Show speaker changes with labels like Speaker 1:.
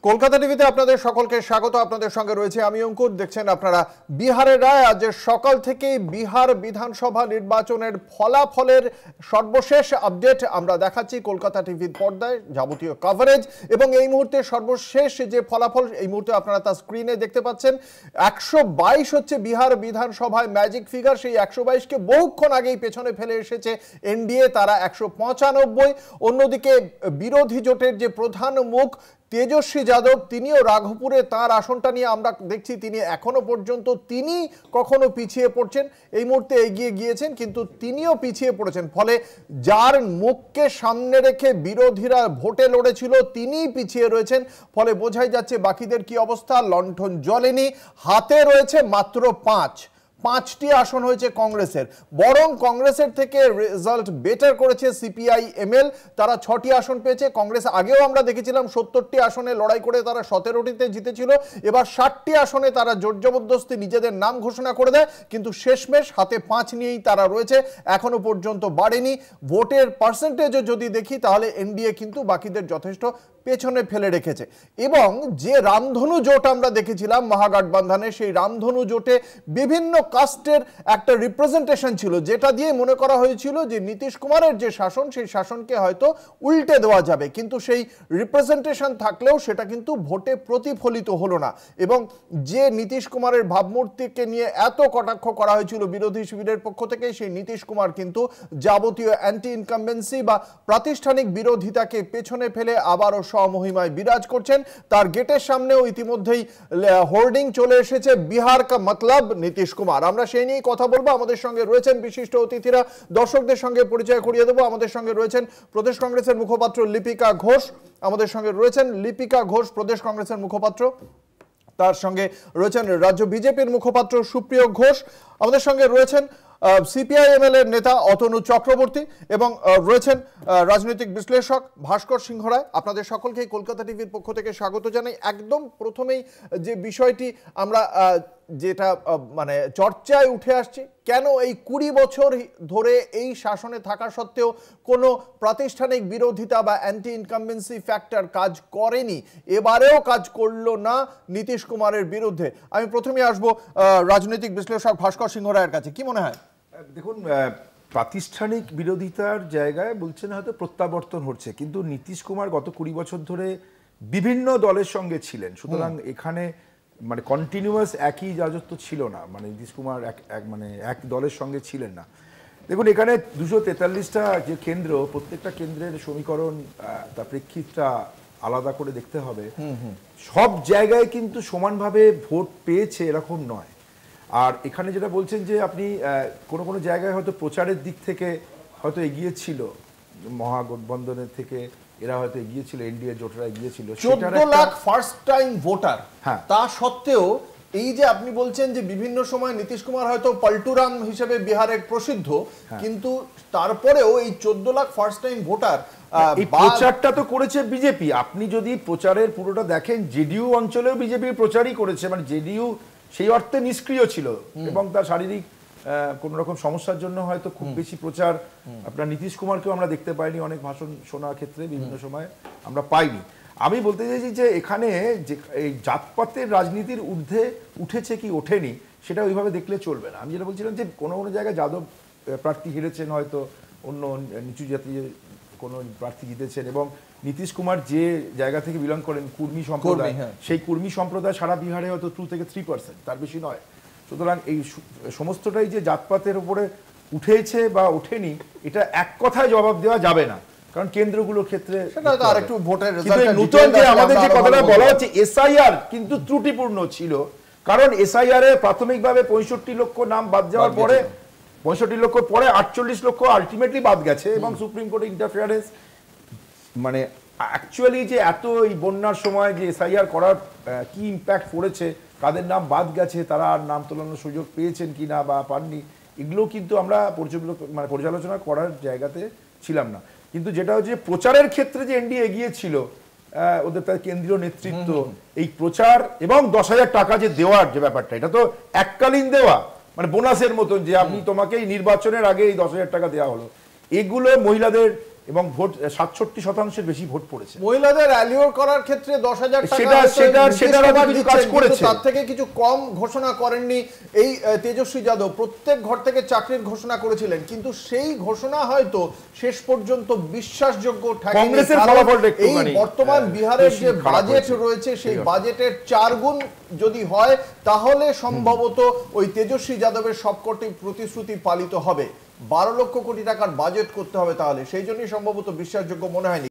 Speaker 1: কলকাতা টিভিতে আপনাদের সকলকে স্বাগত। আপনাদের সঙ্গে রয়েছে আমি অঙ্কুর। দেখছেন আপনারা বিহারের রায়। আজ সকাল থেকে বিহার বিধানসভা নির্বাচনের ফলাফলের সর্বশেষ আপডেট আমরা দেখাচ্ছি কলকাতা টিভির পর্দায়, যাবতীয় কভারেজ। এবং এই মুহূর্তে সর্বশেষ যে ফলাফল এই মুহূর্তে আপনারা তার স্ক্রিনে দেখতে পাচ্ছেন। 122 হচ্ছে বিহার বিধানসভায় ম্যাজিক ফিগার। সেই 122কে বহুক্ষণ আগেই পেছনে ফেলে এসেছে এনডিএ, তারা 195। অন্যদিকে বিরোধী জোটের যে প্রধান মুখ তেজস্বী যাদব, তিনিও রাঘবপুরে তার আসনটা নিয়ে আমরা দেখছি তিনি এখনো পর্যন্ত তিনি কখনো পিছিয়ে পড়ছেন, এই মুহূর্তে এগিয়ে গিয়েছেন কিন্তু তিনিও পিছিয়ে পড়েছেন। ফলে যার মুখকে সামনে রেখে বিরোধীরা ভোটে লড়েছিল তিনিই পিছিয়ে রয়েছেন। ফলে বোঝাই যাচ্ছে বাকিদের কি অবস্থা। লণ্ঠন জ্বলেনি, হাতে রয়েছে মাত্র 5টি আসন হয়েছে কংগ্রেসের। বরং কংগ্রেসের থেকে রেজাল্ট বেটার করেছে সিপিআই এমএল, তারা 6টি আসন পেয়েছে। কংগ্রেস আগেও আমরা দেখেছিলাম 70টি আসনে লড়াই করে তারা 17টিতে জিতেছিল। এবার 60টি আসনে তারা জোর জবরদস্তি নিজেদের নাম ঘোষণা করে দেয়, কিন্তু শেষমেশ হাতে 5 নিয়েই তারা রয়েছে, এখনো পর্যন্ত বাড়েনি। ভোটের পার্সেন্টেজও যদি দেখি তাহলে এনডিএ কিন্তু বাকিদের যথেষ্ট পেছনে ফেলে রেখেছে। এবং যে রামধনু জোট আমরা দেখেছিলাম মহাগঠবন্ধনে, সেই রামধনু জোটে বিভিন্ন কাস্টের একটা রিপ্রেজেন্টেশন ছিল, যেটা দিয়ে মনে করা হয়েছিল যে নীতিশ কুমারের যে শাসন সেই শাসনকে হয়তো উল্টে দেওয়া যাবে, কিন্তু সেই রিপ্রেজেন্টেশন থাকলেও সেটা কিন্তু ভোটে প্রতিফলিত হলো না। এবং যে নীতিশ কুমারের ভাবমূর্তিকে নিয়ে এত কটাক্ষ করা হয়েছিল বিরোধী শিবিরের পক্ষ থেকে, সেই নীতিশ কুমার কিন্তু যাবতীয় অ্যান্টি ইনকামবেন্সি বা প্রাতিষ্ঠানিক বিরোধিতাকে পেছনে ফেলে আবারও স্বমহিমায় বিরাজ করছেন। তার গেটের সামনেও ইতিমধ্যেই হোর্ডিং চলে এসেছে, বিহার কা মতলব নীতিশ কুমার। আমরা সেই নিয়েই কথা বলবো। আমাদের সঙ্গে রয়েছেন বিশিষ্ট অতিথিরা, দর্শকদের সঙ্গে পরিচয় করিয়ে দেবো। আমাদের সঙ্গে রয়েছেন প্রদেশ কংগ্রেসের মুখপাত্র লিপিকা ঘোষ, আমাদের সঙ্গে রয়েছেন লিপিকা ঘোষ প্রদেশ কংগ্রেসের মুখপাত্র। তার সঙ্গে রয়েছেন রাজ্য বিজেপির মুখপাত্র সুপ্রিয় ঘোষ, আমাদের সঙ্গে রয়েছেন সিপিআইএমএল এর নেতা অতনু চক্রবর্তী এবং রয়েছেন রাজনৈতিক বিশ্লেষক ভাস্কর সিংহ রায়। আপনাদের সকলকেই কলকাতা টিভির পক্ষ থেকে স্বাগত জানাই। একদম প্রথমেই যে বিষয়টি আমরা যেটা মানে চর্চায় উঠে আসছে, কেন এই 20 বছর ধরে এই শাসনে থাকা সত্ত্বেও কোনো প্রাতিষ্ঠানিক বিরোধিতা বা অ্যান্টি ইনকামবেন্সি ফ্যাক্টর কাজ করেনি, এবারেও কাজ করলো না নীতিশ কুমারের বিরুদ্ধে। আমি প্রথমে আসবো রাজনৈতিক বিশ্লেষক ভাস্কর সিংহ রায়ের কাছে। কি মনে হয়?
Speaker 2: দেখুন, প্রাতিষ্ঠানিক বিরোধিতার জায়গায় বলছেন হয়তো প্রত্যাবর্তন হচ্ছে, কিন্তু নীতিশ কুমার গত 20 বছর ধরে বিভিন্ন দলের সঙ্গে ছিলেন, সুতরাং এখানে মানে কন্টিনিউয়াস একই রাজত্ব ছিল না, মানে নীতিশ কুমার এক দলের সঙ্গে ছিলেন না। দেখুন, এখানে 243টা যে কেন্দ্র, প্রত্যেকটা কেন্দ্রের সমীকরণ তার প্রেক্ষিতটা আলাদা করে দেখতে হবে। সব জায়গায় কিন্তু সমানভাবে ভোট পেয়েছে এরকম নয়। আর এখানে যেটা বলছেন যে আপনি কোনো জায়গায় হয়তো প্রচারের দিক থেকে হয়তো এগিয়ে ছিল, মহাগঠবন্ধনের থেকে এরা হয়তো এগিয়েছিল, এনডিএ জোটরা এগিয়েছিল,
Speaker 1: 14 লাখ ফার্স্ট টাইম ভোটার। তা সত্ত্বেও এই যে আপনি বলছেন যে বিভিন্ন সময় নীতিশ কুমার হয়তো পল্টুরাম হিসেবে বিহারের প্রসিদ্ধ, কিন্তু তারপরেও এই 14 লাখ ফার্স্ট টাইম ভোটার,
Speaker 2: এই প্রচারটা তো করেছে বিজেপি। আপনি যদি প্রচারের পুরোটা দেখেন, জেডিইউ অঞ্চলেও বিজেপি প্রচারই করেছে, মানে জেডিইউ সেই অর্থে নিষ্ক্রিয় ছিল এবং তার শারীরিক কোন রকম সমস্যার জন্য হয়তো খুব বেশি প্রচার আপনার নীতিশ কুমারকেও আমরা দেখতে পাইনি, অনেক ভাষণ শোনার ক্ষেত্রে বিভিন্ন সময় আমরা পাইনি। আমি বলতে চাইছি যে এখানে যে এই জাতপাতের রাজনীতির ঊর্ধ্বে উঠেছে কি ওঠেনি সেটা ওইভাবে দেখলে চলবে না। আমি যেটা বলছিলাম যে কোনো জায়গায় যাদব প্রার্থী হেরেছেন, হয়তো অন্য নিচু জাতীয় কোনো প্রার্থী জিতেছেন, এবং নীতিশ কুমার যে জায়গা থেকে বিলং করেন কুর্মী সম্প্রদায়, সেই কুর্মী সম্প্রদায় সারা বিহারে হয়তো 2 থেকে 3%, তার বেশি নয়। সুতরাং এই সমস্তটাই যে জাতপাতের উপরে উঠেছে বা ওঠেনি, এটা এক কথায় জবাব দেওয়া যাবে না, কারণ কেন্দ্রগুলোর ক্ষেত্রে নতুন যে আমাদের যে কথাটা বলা হচ্ছে এসআইআর কিন্তু ত্রুটিপূর্ণ ছিল, কারণ এসআইআর এ প্রাথমিকভাবে 65 লক্ষ নাম বাদ যাওয়ার পরে 65 লক্ষ পরে 48 লক্ষ আলটিমেটলি বাদ গেছে, এবং সুপ্রিম কোর্টের ইন্টারফেয়ারেন্স, মানে অ্যাকচুয়ালি যে এত এই বন্যার সময় যে এসআইআর করার কি ইম্প্যাক্ট পড়েছে, কাদের নাম বাদ গেছে, তারা আর নাম তোলানোর সুযোগ পেয়েছেন কিনা বা পাননি, এগুলো কিন্তু আমরা পর্যালোচনা করার জায়গাতে ছিলাম না। কিন্তু যেটা হচ্ছে প্রচারের ক্ষেত্রে যে এনডিএ এগিয়েছিল, ওদের তার কেন্দ্রীয় নেতৃত্ব এই প্রচার এবং 10,000 টাকা যে দেওয়ার যে ব্যাপারটা, এটা তো এককালীন দেওয়া, মানে বোনাসের মতন, যে আপনি তোমাকে এই নির্বাচনের আগে এই 10,000 টাকা দেওয়া হলো, এগুলো মহিলাদের এবং ভোট 67% বেশি ভোট পড়েছে।
Speaker 1: মহিলাদের অ্যালিওর করার ক্ষেত্রে 10,000 টাকা
Speaker 2: সেটার কিছু কাজ করেছে,
Speaker 1: তার থেকে কিছু কম ঘোষণা করেননি এই তেজস্বী যাদব। প্রত্যেক ঘর থেকে চাকরির ঘোষণা করেছিলেন, কিন্তু সেই ঘোষণা হয়তো শেষ পর্যন্ত বিশ্বাসযোগ্য ঠেকেনি।
Speaker 2: কংগ্রেসের ফলাফলটা একটু
Speaker 1: এই বর্তমান বিহারের যে বাজেট রয়েছে সেই বাজেটের 4 গুণ যদি হয় তাহলে সম্ভবত ওই তেজস্বী যাদবের সবকটি প্রতিশ্রুতি পালিত হবে। 12 লক্ষ কোটি টাকার বাজেট করতে হবে, তাহলে সেই জন্যই সম্ভবত বিশ্বাসযোগ্য মনে হয়নি।